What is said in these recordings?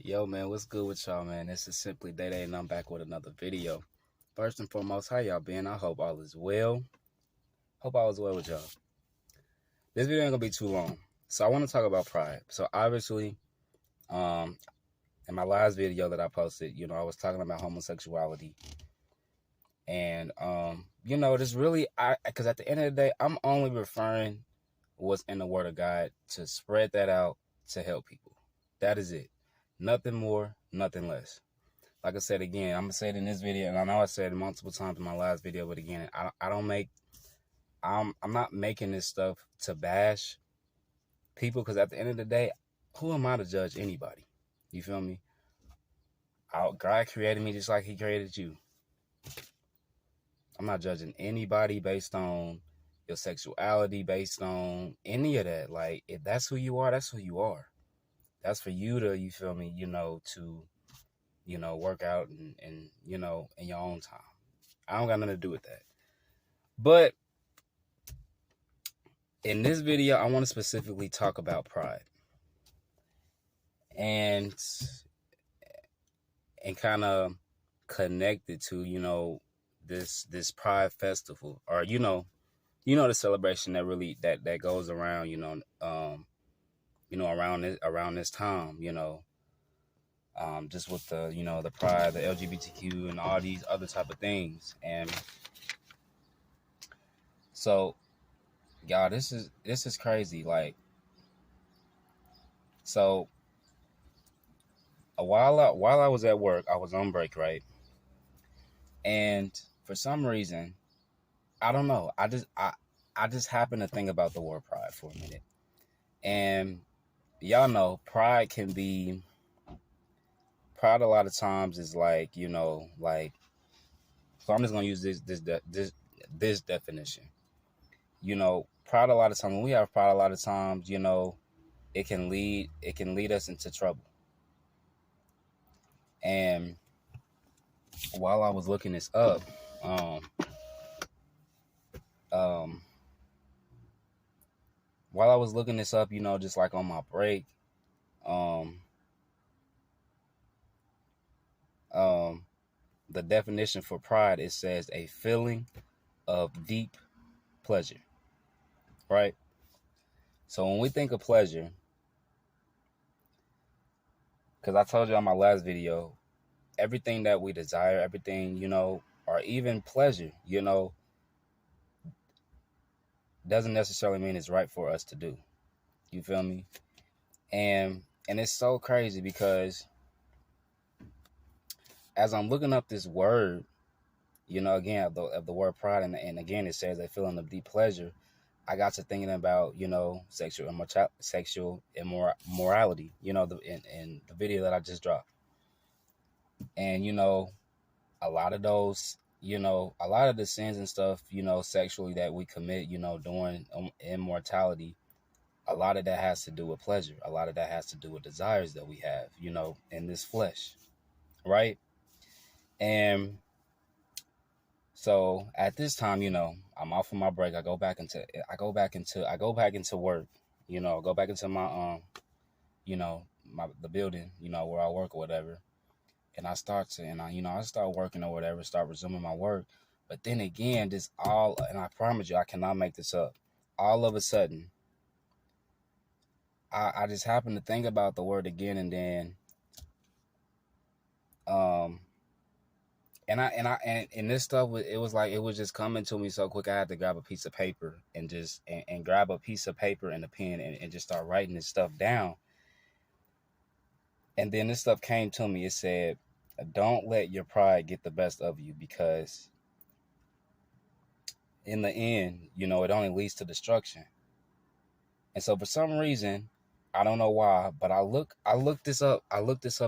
Yo, man, what's good with y'all, man? This is Simply Day Day, and I'm back with another video. First and foremost, how y'all been? I hope all is well. Hope all is well with y'all. This video ain't gonna be too long, so I want to talk about pride. So obviously, um, in my last video that I posted, I was talking about homosexuality, and this really, because at the end of the day, I'm only referring what's in the Word of God to spread that out to help people. That is it. Nothing more, nothing less. Like I said again, I'm gonna say it in this video, and I know I said it multiple times in my last video, but again, I'm not making this stuff to bash people, because at the end of the day, who am I to judge anybody? You feel me? God created me just like He created you. I'm not judging anybody based on your sexuality, based on any of that. Like, if that's who you are, that's who you are. That's for you to, you feel me, to work out and in your own time. I don't got nothing to do with that. But in this video, I want to specifically talk about pride and kind of connect it to, this Pride Festival, or the celebration that really that goes around, around this time, just with the pride, the LGBTQ, and all these other type of things. And so, y'all, this is crazy. Like, so while I was at work, I was on break, right? And for some reason, I don't know, I just happened to think about the word pride for a minute. And y'all know, pride a lot of times is like, so I'm just gonna use this definition. Pride a lot of times, when we have pride a lot of times, it can lead us into trouble. And while I was looking this up, just like on my break, the definition for pride, it says a feeling of deep pleasure, right? So when we think of pleasure, because I told you on my last video, everything that we desire, everything, or even pleasure, doesn't necessarily mean it's right for us to do. You feel me? And it's so crazy, because as I'm looking up this word, again, of the word pride, and again, it says a feeling of deep pleasure, I got to thinking about, sexual immorality, in the video that I just dropped. And, a lot of those, a lot of the sins and stuff, sexually, that we commit, during immortality, a lot of that has to do with pleasure. A lot of that has to do with desires that we have, in this flesh, right? And so at this time, I'm off of my break. I go back into work, go back into my the building, where I work or whatever. And I start working or whatever, start resuming my work. But then again, and I promise you, I cannot make this up. All of a sudden, I just happened to think about the word again, and then, and this stuff it was just coming to me so quick. I had to grab a piece of paper and just and grab a piece of paper and a pen, and just start writing this stuff down. And then this stuff came to me. It said, don't let your pride get the best of you, because in the end, it only leads to destruction. And so for some reason, I don't know why, but I looked this up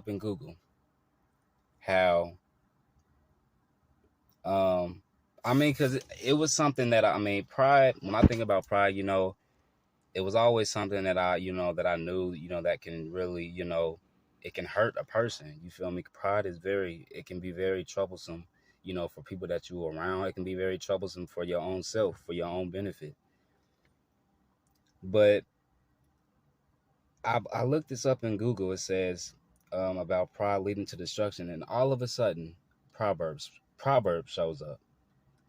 in Google. How, because it was something that, pride, when I think about pride, it was always something that I knew, that can really, it can hurt a person. You feel me? Pride it can be very troublesome, for people that you are around. It can be very troublesome for your own self, for your own benefit. But I looked this up in Google. It says, about pride leading to destruction, and all of a sudden, Proverbs shows up.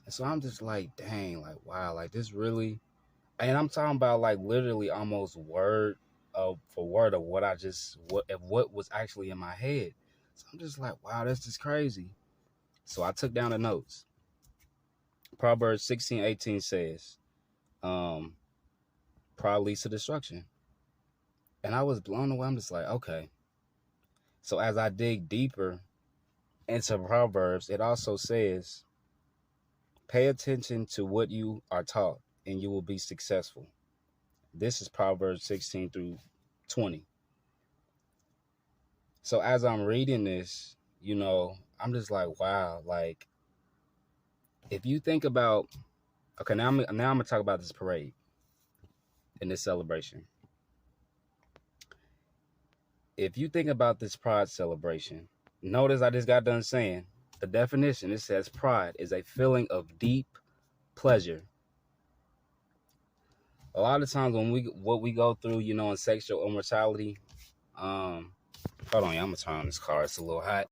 And so I'm just like, dang, like wow, like this really, and I'm talking about like literally almost word for word of what was actually in my head. So I'm just like, wow, that's just crazy. So I took down the notes. Proverbs 16:18 says, um, pride leads to destruction. And I was blown away. I'm just like, okay. So as I dig deeper into Proverbs, it also says, pay attention to what you are taught and you will be successful. This is Proverbs 16 through 20. So as I'm reading this, I'm just like, wow, like if you think about, okay, now I'm gonna talk about this parade and this celebration. If you think about this pride celebration, notice I just got done saying the definition. It says pride is a feeling of deep pleasure. A lot of times when what we go through, in sexual immortality, hold on, I'm gonna turn on this car. It's a little hot.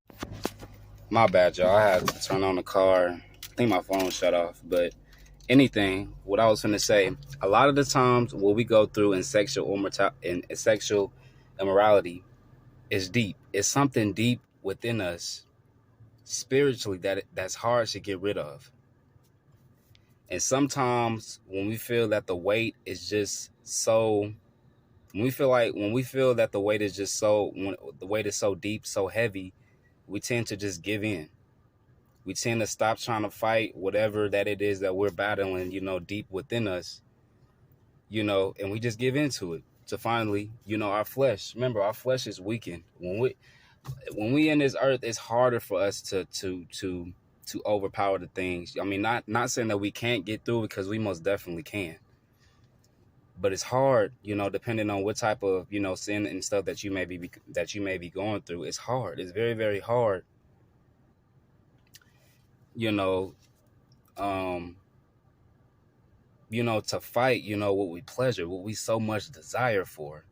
My bad, y'all. I had to turn on the car. I think my phone shut off, but what I was going to say, a lot of the times what we go through in sexual immorality is deep. It's something deep within us spiritually that's hard to get rid of. And sometimes when we feel that the weight is just so, when we feel that the weight is just so, when the weight is so deep, so heavy, we tend to just give in. We tend to stop trying to fight whatever that it is that we're battling, deep within us, and we just give into it to finally, our flesh. Remember, our flesh is weakened. When we in this earth, it's harder for us to overpower the things. I mean, not saying that we can't get through, because we most definitely can. But it's hard, depending on what type of, sin and stuff that you may be going through. It's hard. It's very, very hard. To fight, what we pleasure, what we so much desire for.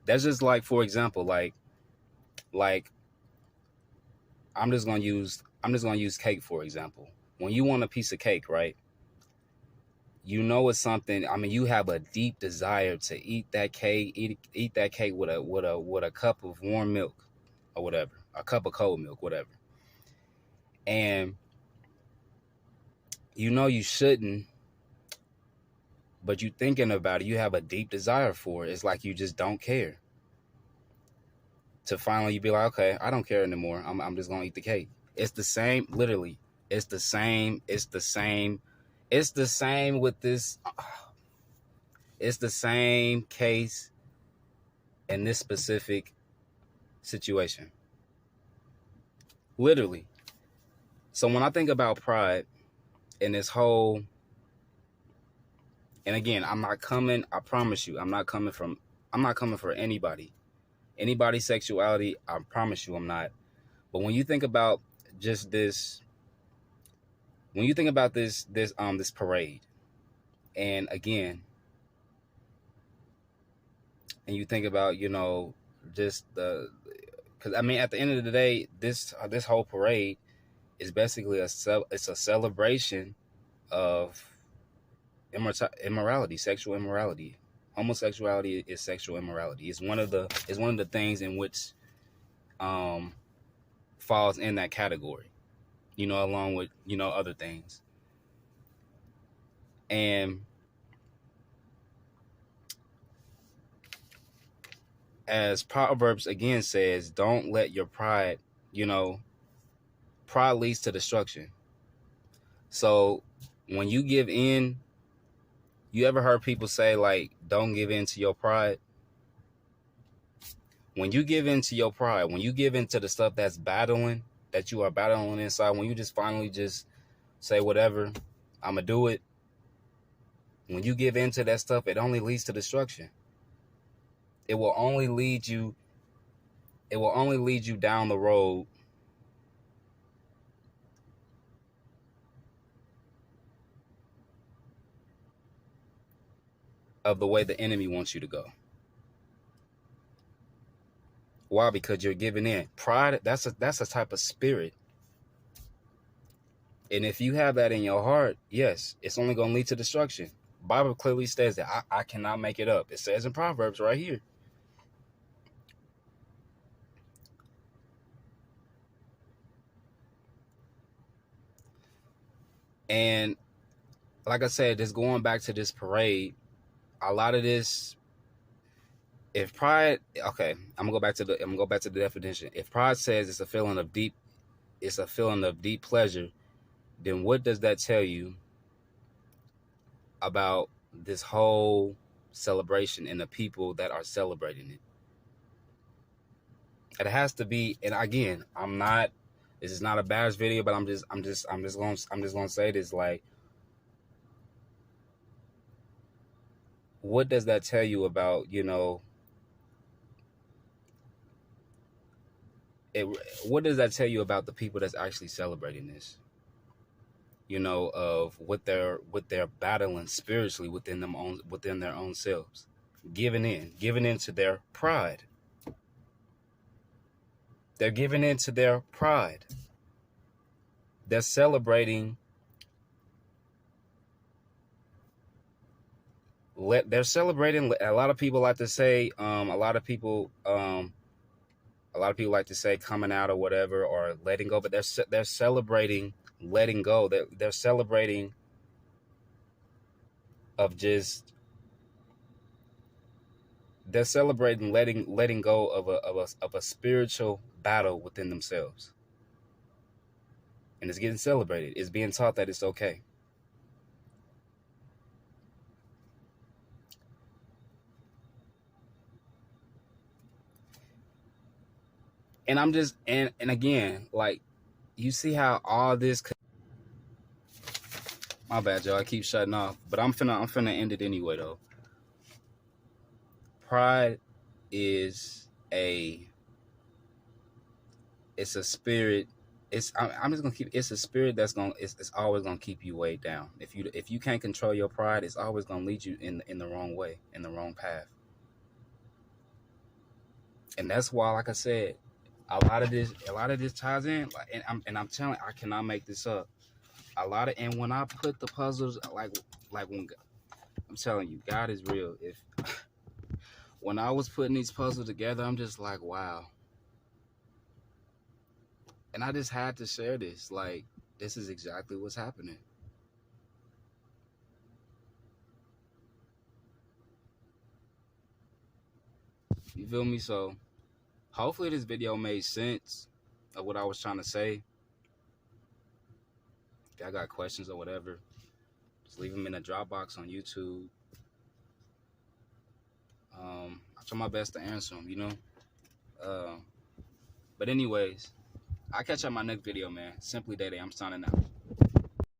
That's just like, for example, like I'm just gonna use cake, for example. When you want a piece of cake, right? It's something. I mean, you have a deep desire to eat that cake, eat that cake with a cup of warm milk, or whatever, a cup of cold milk, whatever. And you shouldn't, but you thinking about it, you have a deep desire for it. It's like you just don't care. To finally you be like, okay, I don't care anymore. I'm just gonna eat the cake. It's the same, literally. It's the same with this. It's the same case in this specific situation. Literally. So when I think about pride and this whole, and again, I promise you, I'm not coming for anybody. Anybody's sexuality, I promise you I'm not. But when you think about just this, when you think about this parade, and again, and you think about, just because I mean, at the end of the day, this whole parade is basically it's a celebration of immorality, sexual immorality. Homosexuality is sexual immorality. It's one of the things in which falls in that category, along with other things. And as Proverbs again says, don't let your pride, pride leads to destruction. So when you give in, you ever heard people say, like, don't give in to your pride? When you give in to your pride, when you give in to the stuff that you are battling inside, when you just finally just say, whatever, I'm going to do it. When you give in to that stuff, it only leads to destruction. It will only lead you down the road of the way the enemy wants you to go. Why? Because you're giving in. Pride, that's a type of spirit. And if you have that in your heart, yes, it's only going to lead to destruction. Bible clearly says that. I cannot make it up. It says in Proverbs right here. And like I said, just going back to this parade, a lot of this, if pride, okay, I'm gonna go back to the definition. If pride says it's a feeling of deep pleasure, then what does that tell you about this whole celebration and the people that are celebrating it? It has to be, and again, this is not a bash video, but I'm just gonna say this, like, what does that tell you about, what does that tell you about the people that's actually celebrating this? Of what they're battling spiritually within their own selves, giving in to their pride. They're giving in to their pride. They're celebrating. They're celebrating. A lot of people like to say. A lot of people like to say coming out or whatever, or letting go. But they're celebrating letting go. They're celebrating of just. They're celebrating letting go of a spiritual battle within themselves. And it's getting celebrated. It's being taught that it's okay. And I'm just, and again, like, you see how all this, my bad, y'all, I keep shutting off, but I'm finna end it anyway, though. Pride is it's a spirit. I'm just gonna it's a spirit that's it's always gonna keep you weighed down. If you can't control your pride, it's always gonna lead you in the wrong way, in the wrong path. And that's why, like I said, a lot of this ties in, and I'm telling, I cannot make this up. And when I put the puzzles, like when, I'm telling you, God is real. When I was putting these puzzles together, I'm just like, wow. And I just had to share this. Like, this is exactly what's happening. You feel me? So hopefully this video made sense of what I was trying to say. If y'all got questions or whatever, just leave them in the Dropbox on YouTube. I'll try my best to answer them, But anyways, I'll catch you on my next video, man. Simply Day Day. I'm signing out.